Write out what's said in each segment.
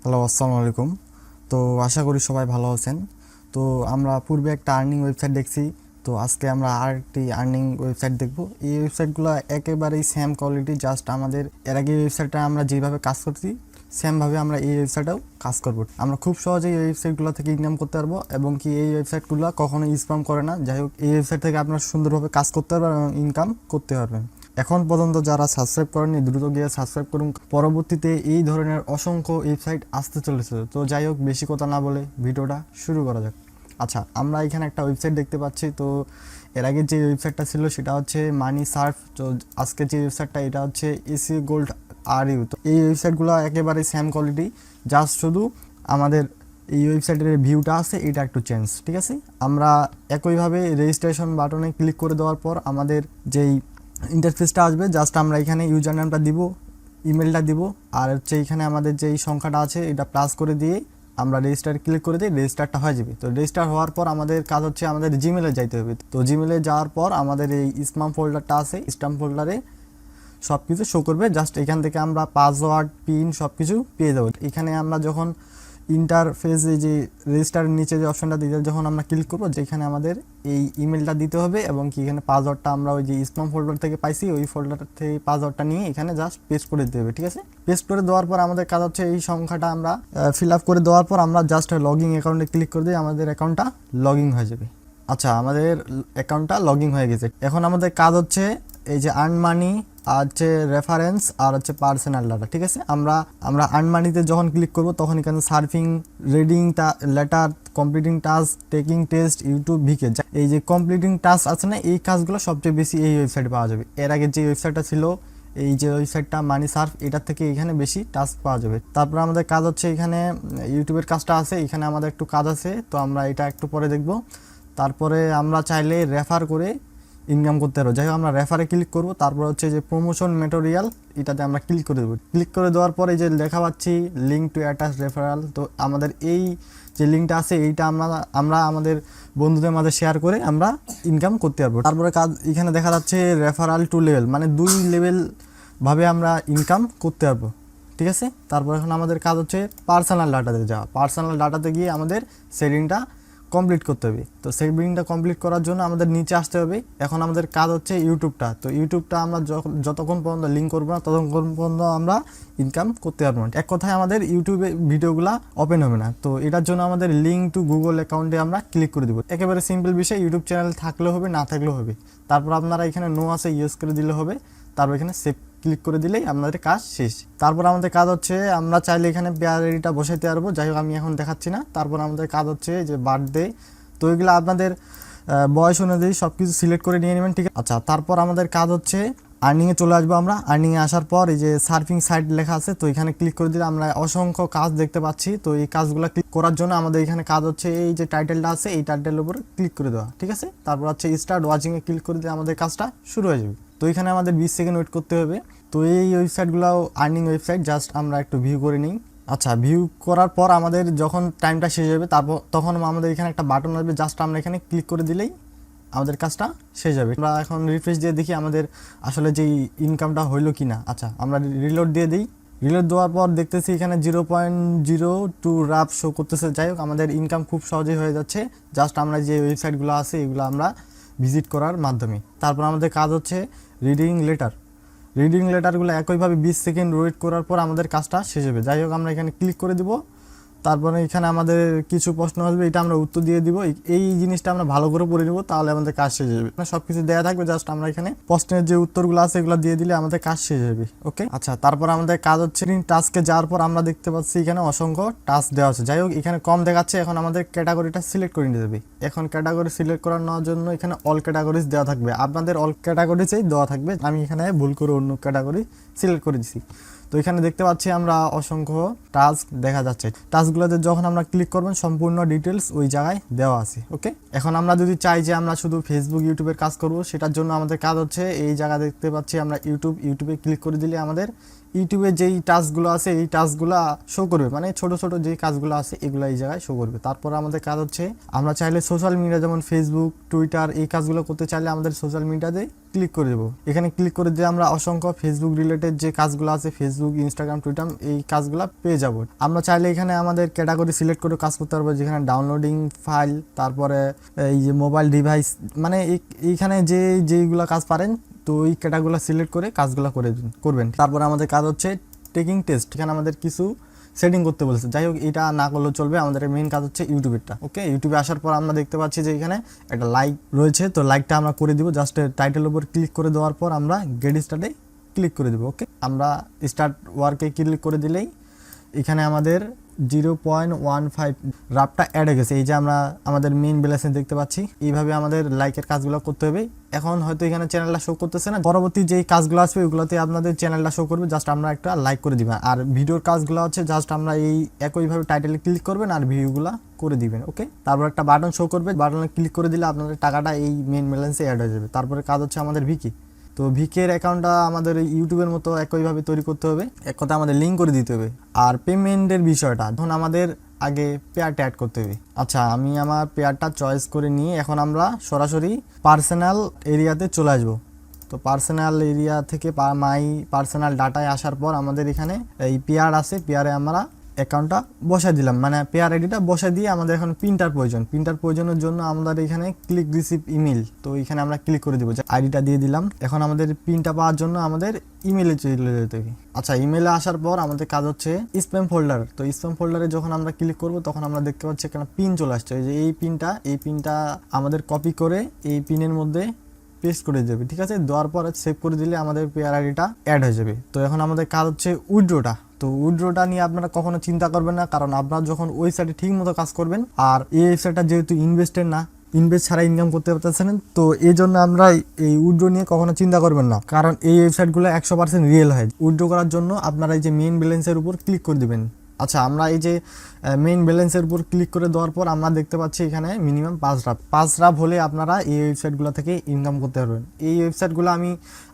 Hello, আসসালামু আলাইকুম। তো আশা করি সবাই ভালো আছেন। তো আমরা পূর্বে একটা আর্নিং ওয়েবসাইট দেখছি। তো আজকে আমরা আরেকটি আর্নিং ওয়েবসাইট দেখব। এই ওয়েবসাইটগুলো একেবারেই সেম কোয়ালিটি, জাস্ট আমাদের এর আগে ওয়েবসাইটটা আমরা যেভাবে কাজ করছি সেমভাবে আমরা এই ওয়েবসাইটেও কাজ করব। আমরা খুব সহজেই এই ওয়েবসাইটগুলো থেকে ইনকাম করতে পারবো এবং কি এই ওয়েবসাইটগুলো কখনো স্প্যাম করে না। যাই হোক, এই ওয়েবসাইট থেকে আপনারা সুন্দরভাবে কাজ করতে পারবেন এবং ইনকাম করতে পারবেন। এখন পর্যন্ত যারা সাবস্ক্রাইব করেননি দ্রুত গিয়ে সাবস্ক্রাইব করুন। পরবর্তীতে এই ধরনের অসংখ্য ওয়েবসাইট আসতে চলেছে। তো যাই হোক, বেশি কথা না বলে ভিডিওটা শুরু করা যাক। আচ্ছা, আমরা এখানে একটা ওয়েবসাইট দেখতে পাচ্ছি। তো এর আগে যে ওয়েবসাইটটা ছিল সেটা হচ্ছে মানি সার্ফ। তো আজকে যে ওয়েবসাইটটা এটা হচ্ছে এসি গোল্ড আর ইউ। তো এই ওয়েবসাইটগুলো একেবারে সেম কোয়ালিটি, জাস্ট শুধু আমাদের এই ওয়েবসাইটের ভিউটা আছে এটা একটু চেঞ্জ। ঠিক আছে, আমরা একইভাবে রেজিস্ট্রেশন বাটনে ক্লিক করে দেওয়ার পর আমাদের যেই ইন্টারফেসটা আসবে, জাস্ট আমরা এখানে ইউজার নামটা দিব, ইমেলটা দিব, আর হচ্ছে এখানে আমাদের যেই সংখ্যাটা আছে এটা প্লাস করে দিয়ে আমরা রেজিস্টার ক্লিক করে দিই, রেজিস্টারটা হয়ে যাবে। তো রেজিস্টার হওয়ার পর আমাদের কাজ হচ্ছে আমাদের জিমেলে যাইতে হবে। তো জিমেলে যাওয়ার পর আমাদের এই স্প্যাম ফোল্ডারটা আছে, স্প্যাম ফোল্ডারে সব কিছু শো করবে। জাস্ট এখান থেকে আমরা পাসওয়ার্ড, পিন সব কিছু পেয়ে যাবো। এখানে আমরা যখন ইন্টারফেসে যে রেজিস্টারের নিচে যে অপশনটা দিতে যখন আমরা ক্লিক করবো, যেখানে আমাদের এই ইমেলটা দিতে হবে এবং কি এখানে পাসওয়ার্ডটা আমরা ওই যে স্প্যাম ফোল্ডার থেকে পাইছি ওই ফোল্ডার থেকে পাসওয়ার্ডটা নিয়ে এখানে জাস্ট পেস্ট করে দিতে হবে। ঠিক আছে, পেস্ট করে দেওয়ার পর আমাদের কাজ হচ্ছে এই সংখ্যাটা আমরা ফিল আপ করে দেওয়ার পর আমরা জাস্ট লগইন অ্যাকাউন্টে ক্লিক করে দিই, আমাদের অ্যাকাউন্টটা লগইন হয়ে যাবে। আচ্ছা, আমাদের অ্যাকাউন্টটা লগইন হয়ে গেছে। এখন আমাদের কাজ হচ্ছে এই যে আর্ন মানি আর হচ্ছে রেফারেন্স আর হচ্ছে পার্সোনাল ডাটা। ঠিক আছে, আমরা আর্ন মানিতে যখন ক্লিক করব তখন এখানে surfing, reading letter, completing task, taking test, YouTube, V K, এই যে কমপ্লিটিং টাস্ক আছে না, এই কাজগুলো সবচেয়ে বেশি এই ওয়েবসাইটে পাওয়া যাবে। এর আগে যে ওয়েবসাইটটা ছিল এই যে ওয়েবসাইটটা মানি সার্ফ, এটার থেকে এখানে বেশি টাস্ক পাওয়া যাবে। তারপর আমাদের কাজ হচ্ছে এখানে ইউটিউবের কাজটা আছে, এখানে আমাদের একটু কাজ আছে, তো আমরা এটা একটু পরে দেখব। তারপরে আমরা চাইলে রেফার করে ইনকাম করতে পারবো। যাই হোক, আমরা রেফারে ক্লিক করব। তারপর হচ্ছে যে প্রমোশন ম্যাটেরিয়াল, এটাতে আমরা ক্লিক করে দেবো। ক্লিক করে দেওয়ার পরে যে দেখা পাচ্ছি লিঙ্ক টু অ্যাটাচ রেফারাল, তো আমাদের এই যে লিঙ্কটা আছে এইটা আমরা আমাদের বন্ধুদের মাঝে শেয়ার করে আমরা ইনকাম করতে পারবো। তারপরে কাজ এখানে দেখা যাচ্ছে রেফারাল টু লেভেল, মানে 2 লেভেল ভাবে আমরা ইনকাম করতে পারবো। ঠিক আছে, তারপর এখন আমাদের কাজ হচ্ছে পার্সোনাল ডাটাতে যাওয়া। পার্সোনাল ডাটাতে গিয়ে আমাদের সেটিংটা কমপ্লিট করতে হবে। তো সেভিংটা কমপ্লিট করার জন্য আমাদের নিচে আসতে হবে। এখন আমাদের কাজ হচ্ছে ইউটিউবটা। তো ইউটিউবটা আমরা যতক্ষণ পর্যন্ত লিঙ্ক করবো না ততক্ষণ পর্যন্ত আমরা ইনকাম করতে পারবো না। এক কথায় আমাদের ইউটিউবে ভিডিওগুলো ওপেন হবে না। তো এটার জন্য আমাদের লিঙ্ক টু গুগল অ্যাকাউন্টে আমরা ক্লিক করে দেবো। একেবারে সিম্পল বিষয়, ইউটিউব চ্যানেল থাকলেও হবে, না থাকলেও হবে। তারপর আপনারা এখানে নো আছে ইউজ করে দিলে হবে। তারপর এখানে সেভ ক্লিক করে দিলেই আমাদের কাজ শেষ। তারপর আমাদের কাজ হচ্ছে আমরা চাইলে এখানে পেয়ার আইডিটা বসাইতে পারবো। যাই হোক, আমি এখন দেখাচ্ছি না। তারপর আমাদের কাজ হচ্ছে যে বার্থডে, তো এগুলো আপনাদের বয়স অনুযায়ী সব কিছু সিলেক্ট করে নিয়ে নেবেন। ঠিক আছে, আচ্ছা, তারপর আমাদের কাজ হচ্ছে আর্নিংয়ে চলে আসবো। আমরা আর্নিংয়ে আসার পর এই যে সার্ফিং সাইট লেখা আছে, তো এখানে ক্লিক করে দিলে আমরা অসংখ্য কাজ দেখতে পাচ্ছি। তো এই কাজগুলো ক্লিক করার জন্য আমাদের এখানে কাজ হচ্ছে এই যে টাইটেলটা আছে এই টাইটেলের উপর ক্লিক করে দেওয়া। ঠিক আছে, তারপর হচ্ছে স্টার্ট ওয়াচিংয়ে ক্লিক করে দিলে আমাদের কাজটা শুরু হয়ে যাবে। তো এখানে আমাদের 20 সেকেন্ড ওয়েট করতে হবে। তো এই ওয়েবসাইটগুলো আর্নিং ওয়েবসাইট, জাস্ট আমরা একটু ভিউ করে নিই। আচ্ছা, ভিউ করার পর আমাদের যখন টাইমটা শেষ হবে তারপর তখন আমাদের এখানে একটা বাটন আসবে, জাস্ট আমরা এখানে ক্লিক করে দিলেই আমাদের কাজটা শেষ হবে। আমরা এখন রিফ্রেশ দিয়ে দেখি আমাদের আসলে যেই ইনকামটা হইলো কি না। আচ্ছা, আমরা রিলোড দিয়ে দিই। রিলোড দেওয়ার পর দেখতেছি এখানে 0.02 রাফ শো করতেছে। যাই হোক, আমাদের ইনকাম খুব সহজেই হয়ে যাচ্ছে, জাস্ট আমরা যে ওয়েবসাইটগুলো আছে এগুলো আমরা ভিজিট করার মাধ্যমে। তারপর আমাদের কাজ হচ্ছে রিডিং লেটারগুলো একইভাবে 20 সেকেন্ড ওয়েট করার পর আমাদের কাজটা শেষ হবে। যাই হোক, আমরা এখানে ক্লিক করে দিব। তারপরে এখানে আমাদের কিছু প্রশ্ন আসবে, এটা আমরা উত্তর দিয়ে দিব। এই জিনিসটা আমরা ভালো করে পড়ে নেব, তাহলে আমাদের কাজ শেষ হয়ে যাবে। সব কিছু দেওয়া থাকবে, জাস্ট আমরা এখানে প্রশ্নের যে উত্তরগুলো আছে এগুলো দিয়ে দিলে আমাদের কাজ শেষ হবে। ওকে, আচ্ছা, তারপর আমাদের কাজ হচ্ছে টাস্কে যাওয়ার পর আমরা দেখতে পাচ্ছি এখানে অসংখ্য টাস্ক দেওয়া আছে। যাই হোক, এখানে কম দেখাচ্ছে। এখন আমাদের ক্যাটাগরিটা সিলেক্ট করে নিতে হবে। এখন ক্যাটাগরি সিলেক্ট করার নেওয়ার জন্য এখানে অল ক্যাটাগরিজ দেওয়া থাকবে, আপনাদের অল ক্যাটাগরিজেই দেওয়া থাকবে। আমি এখানে ভুল করে অন্য ক্যাটাগরি সিলেক্ট করে দিচ্ছি। তো এখানে দেখতে পাচ্ছি আমরা অসংখ্য টাস্ক দেখা যাচ্ছে। টাস্কগুলোতে যখন আমরা ক্লিক করবেন সম্পূর্ণ ডিটেলস ওই জায়গায় দেওয়া আছে। ওকে, এখন আমরা যদি চাই যে আমরা শুধু ফেসবুক, ইউটিউবের কাজ করব, সেটার জন্য আমাদের কাজ হচ্ছে এই জায়গা দেখতে পাচ্ছি আমরা ইউটিউবে ক্লিক করে দিলে আমাদের ইউটিউবে যেই টাস্কগুলো আছে এই টাস্কগুলো শো করবে, মানে ছোট ছোট যেই কাজগুলো আছে এগুলো এই জায়গায় শো করবে। তারপর আমাদের কাজ হচ্ছে আমরা চাইলে সোশ্যাল মিডিয়া যেমন ফেসবুক, টুইটার এই কাজগুলো করতে চাইলে আমাদের সোশ্যাল মিডিয়াতে ক্লিক করে দেবো। এখানে ক্লিক করে দিয়ে আমরা অসংখ্য ফেসবুক রিলেটেড যে কাজগুলো আছে, ফেসবুক, ইনস্টাগ্রাম, টুইটার এই কাজগুলো পেয়ে যাব। আমরা চাইলে এখানে আমাদের ক্যাটাগরি সিলেক্ট করে কাজ করতে পারবো, যেখানে ডাউনলোডিং ফাইল, তারপরে এই যে মোবাইল ডিভাইস, মানে এইখানে যেইগুলো কাজ পারেন তো এই ক্যাটাগরিগুলো সিলেক্ট করে কাজগুলো করবেন। তারপরে আমাদের কাজ হচ্ছে টেকিং টেস্ট। এখানে আমাদের কিছু সেটিং করতে বলেছে, যাই হোক এটা না করলেও চলবে। আমাদের মেইন কাজ হচ্ছে ইউটিউবেরটা। ওকে, ইউটিউবে আসার পর আমরা দেখতে পাচ্ছি যে এখানে একটা লাইক রয়েছে, তো লাইকটা আমরা করে দিব। জাস্ট টাইটেলের উপর ক্লিক করে দেওয়ার পর আমরা গেট স্টার্টে ক্লিক করে দেবো। ওকে, আমরা স্টার্ট ওয়ার্কে ক্লিক করে দিলেই এখানে আমাদের 0.15 রাফটা অ্যাড হয়ে গেছে। এই যে আমরা আমাদের মেইন ব্যালেন্সে দেখতে পাচ্ছি। এইভাবে আমাদের লাইকের কাজগুলো করতে হবে। এখন হয়তো এখানে চ্যানেলটা শো করতেছে না, পরবর্তী যেই কাজগুলো আসবে ওইগুলোতে আপনাদের চ্যানেলটা শো করবে। জাস্ট আমরা একটা লাইক করে দিবেন। আর ভিডিওর কাজগুলো হচ্ছে জাস্ট আমরা এই একইভাবে টাইটেলে ক্লিক করবেন আর ভিডিওগুলো করে দিবেন। ওকে, তারপর একটা বাটন শো করবে, বাটনে ক্লিক করে দিলে আপনাদের টাকাটা এই মেইন ব্যালেন্সে অ্যাড হয়ে যাবে। তারপরে কাজ হচ্ছে আমাদের ভিকি। তো ভিকের অ্যাকাউন্টটা আমাদের ইউটিউবের মতো একইভাবে তৈরি করতে হবে, এক কথা আমাদের লিঙ্ক করে দিতে হবে। আর পেমেন্টের বিষয়টা এখন আমাদের আগে পেয়ারটা অ্যাড করতে হবে। আচ্ছা, আমি আমার পেয়ারটা চয়েস করে নিয়ে এখন আমরা সরাসরি পার্সোনাল এরিয়াতে চলে আসবো। তো পার্সোনাল এরিয়া থেকে মাই পার্সোনাল ডাটায় আসার পর আমাদের এখানে এই পেয়ার আছে, পেয়ারে আমরা অ্যাকাউন্টটা বসাই দিলাম, মানে পেয়ার আইডিটা বসাই দিয়ে আমাদের এখন প্রিন্টার প্রয়োজন। প্রিন্টার প্রয়োজনের জন্য আমাদের এখানে ক্লিক রিসিভ ইমেল, তো এখানে আমরা ক্লিক করে দিব, আইডিটা দিয়ে দিলাম। এখন আমাদের প্রিন্টটা পাওয়ার জন্য আমাদের ইমেলে চলে যেতে হবে। আচ্ছা, ইমেলে আসার পর আমাদের কাজ হচ্ছে স্প্যাম ফোল্ডার। তো স্প্যাম ফোল্ডারে যখন আমরা ক্লিক করব তখন আমরা দেখতে পাচ্ছি এখানে পিন চলে আসছে। এই যে এই পিনটা আমাদের কপি করে এই পিনের মধ্যে পেস্ট করে দেবে। ঠিক আছে, দেওয়ার পর সেভ করে দিলে আমাদের পেয়ার আইডিটা অ্যাড হয়ে যাবে। তো এখন আমাদের কাজ হচ্ছে উইথড্রটা। তো উইথড্রটা নিয়ে আপনারা কখনো চিন্তা করবেন না, কারণ আপনারা যখন ওয়েবসাইটে ঠিক মতো কাজ করবেন, আর এই ওয়েবসাইটটা যেহেতু ইনভেস্টেড না, ইনভেস্ট ছাড়া ইনকাম করতে পারতেছেন, তো এই জন্য আমরা এই উইথড্র নিয়ে কখনো চিন্তা করবেন না, কারণ এই ওয়েবসাইটগুলো 100% রিয়েল হয়। উইথড্র করার জন্য আপনারা এই যে মেইন ব্যালেন্সের উপর ক্লিক করে দিবেন। আচ্ছা, আমরা এই যে মেইন ব্যালেন্সের উপর ক্লিক করে দেওয়ার পর আমরা দেখতে পাচ্ছি এখানে মিনিমাম 5 রাফ হলে আপনারা এই ওয়েবসাইটগুলো থেকে ইনকাম করতে পারবেন। এই ওয়েবসাইটগুলো আমি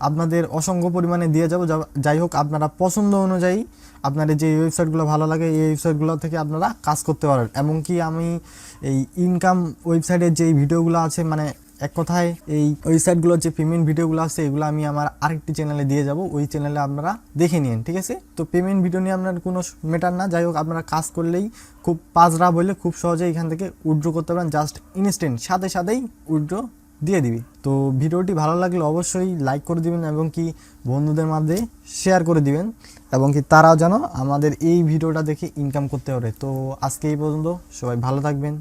আপনাদের অসংখ্য পরিমাণে দিয়ে যাব। যাই হোক, আপনারা পছন্দ অনুযায়ী আপনাদের যে ওয়েবসাইটগুলো ভালো লাগে এই ওয়েবসাইটগুলো থেকে আপনারা কাজ করতে পারেন। এমনকি আমি এই ইনকাম ওয়েবসাইটের যে ভিডিওগুলো আছে, মানে এক কথায় এই ওয়েবসাইটগুলোর যে পেমেন্ট ভিডিওগুলো আছে এগুলো আমি আমার আরেকটি চ্যানেলে দিয়ে যাব, ওই চ্যানেলে আপনারা দেখে নিন। ঠিক আছে, তো পেমেন্ট ভিডিও নিয়ে আপনার কোনো ম্যাটার না। যাই হোক, আপনারা কাজ করলেই খুব 5 রাফ হলে খুব সহজে এখান থেকে উইথড্র করতে পারেন। জাস্ট ইনস্ট্যান্ট সাথেই উইথড্র দিয়ে দিবি। তো ভিডিওটি ভালো লাগলে অবশ্যই লাইক করে দিবেন এবং কি বন্ধুদের মধ্যে শেয়ার করে দিবেন, এবং কি তারাও যেন আমাদের এই ভিডিওটা দেখে ইনকাম করতে পারে। তো আজকে এই পর্যন্ত, সবাই ভালো থাকবেন।